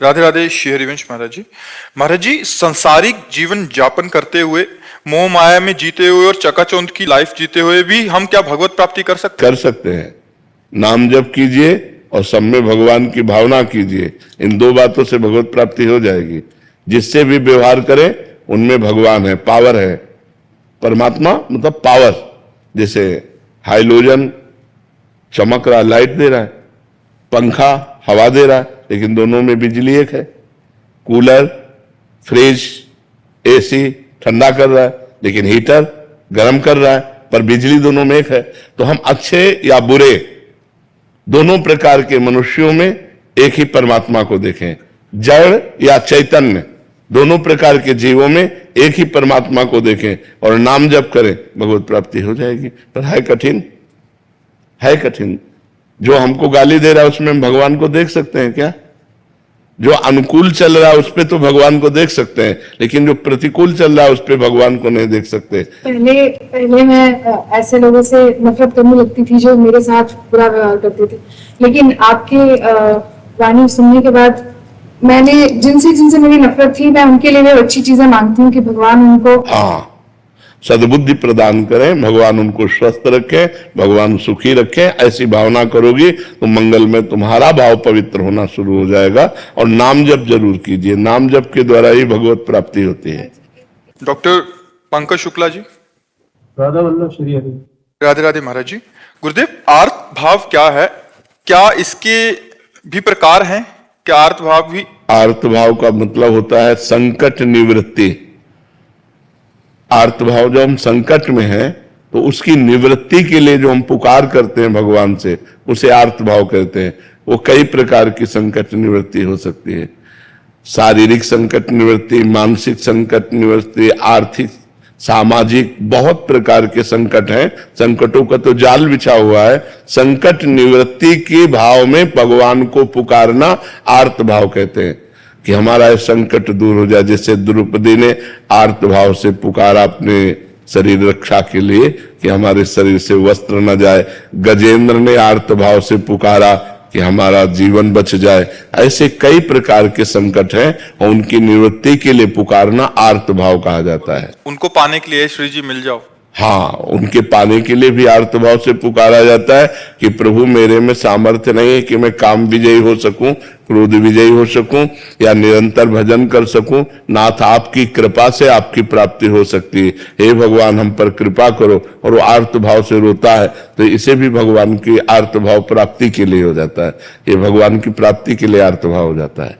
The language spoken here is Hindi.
राधे राधे श्री हरिवंश महाराज जी। महाराज जी, संसारिक जीवन यापन करते हुए, मोह माया में जीते हुए और चकाचौंध की लाइफ जीते हुए भी हम क्या भगवत प्राप्ति कर सकते कर सकते हैं। नाम जप कीजिए और सब में भगवान की भावना कीजिए, इन दो बातों से भगवत प्राप्ति हो जाएगी। जिससे भी व्यवहार करें उनमें भगवान है, पावर है। परमात्मा मतलब पावर। जैसे हाइलोजन चमक रहा, लाइट दे रहा है, पंखा हवा दे रहा है, लेकिन दोनों में बिजली एक है। कूलर, फ्रिज, एसी ठंडा कर रहा है, लेकिन हीटर गर्म कर रहा है, पर बिजली दोनों में एक है। तो हम अच्छे या बुरे दोनों प्रकार के मनुष्यों में एक ही परमात्मा को देखें। जड़ या चैतन्य दोनों प्रकार के जीवों में एक ही परमात्मा को देखें और नाम जप करें, भगवत प्राप्ति हो जाएगी। पर है कठिन, है कठिन। जो हमको गाली दे रहा है उसमें हम भगवान को देख सकते हैं क्या? जो अनुकूल चल रहा है उस पे तो भगवान को देख सकते हैं, लेकिन जो प्रतिकूल चल रहा है उस पे भगवान को नहीं देख सकते। पहले मैं ऐसे लोगों से नफरत करने लगती थी जो मेरे साथ बुरा व्यवहार करते थे, लेकिन आपके वाणी सुनने के बाद मैंने जिनसे मेरी नफरत थी, मैं उनके लिए अच्छी चीजें मांगती हूँ कि भगवान उनको सद्बुद्धि प्रदान करें, भगवान उनको स्वस्थ रखें, भगवान सुखी रखें। ऐसी भावना करोगी तो मंगल में तुम्हारा भाव पवित्र होना शुरू हो जाएगा। और नाम जप जरूर कीजिए, नाम जप के द्वारा ही भगवत प्राप्ति होती है। डॉक्टर पंकज शुक्ला जी। राधा वल्लभ श्री हरि। राधे राधे महाराज जी। गुरुदेव, आर्त भाव क्या है? क्या इसके भी प्रकार हैं? क्या आर्त भाव भी? आर्त भाव का मतलब होता है संकट निवृत्ति। आर्त भाव जब हम संकट में हैं तो उसकी निवृत्ति के लिए जो हम पुकार करते हैं भगवान से, उसे आर्त भाव कहते हैं। वो कई प्रकार की संकट निवृत्ति हो सकती है। शारीरिक संकट निवृत्ति, मानसिक संकट निवृत्ति, आर्थिक, सामाजिक, बहुत प्रकार के संकट हैं। संकटों का तो जाल बिछा हुआ है। संकट निवृत्ति के भाव में भगवान को पुकारना आर्त भाव कहते हैं कि हमारा यह संकट दूर हो जाए। जैसे द्रौपदी ने आर्त भाव से पुकारा अपने शरीर रक्षा के लिए कि हमारे शरीर से वस्त्र न जाए। गजेंद्र ने आर्त भाव से पुकारा कि हमारा जीवन बच जाए। ऐसे कई प्रकार के संकट हैं और उनकी निवृत्ति के लिए पुकारना आर्त भाव कहा जाता है। उनको पाने के लिए श्री जी मिल जाओ। हाँ, उनके पाने के लिए भी आर्त भाव से पुकारा जाता है कि प्रभु मेरे में सामर्थ्य नहीं है कि मैं काम विजयी हो सकूं, क्रोध विजयी हो सकूं या निरंतर भजन कर सकूं। नाथ आपकी कृपा से आपकी प्राप्ति हो सकती है, हे भगवान हम पर कृपा करो। और वो आर्त भाव से रोता है तो इसे भी भगवान की आर्त भाव प्राप्ति के लिए हो जाता है। ये भगवान की प्राप्ति के लिए आर्त भाव हो जाता है।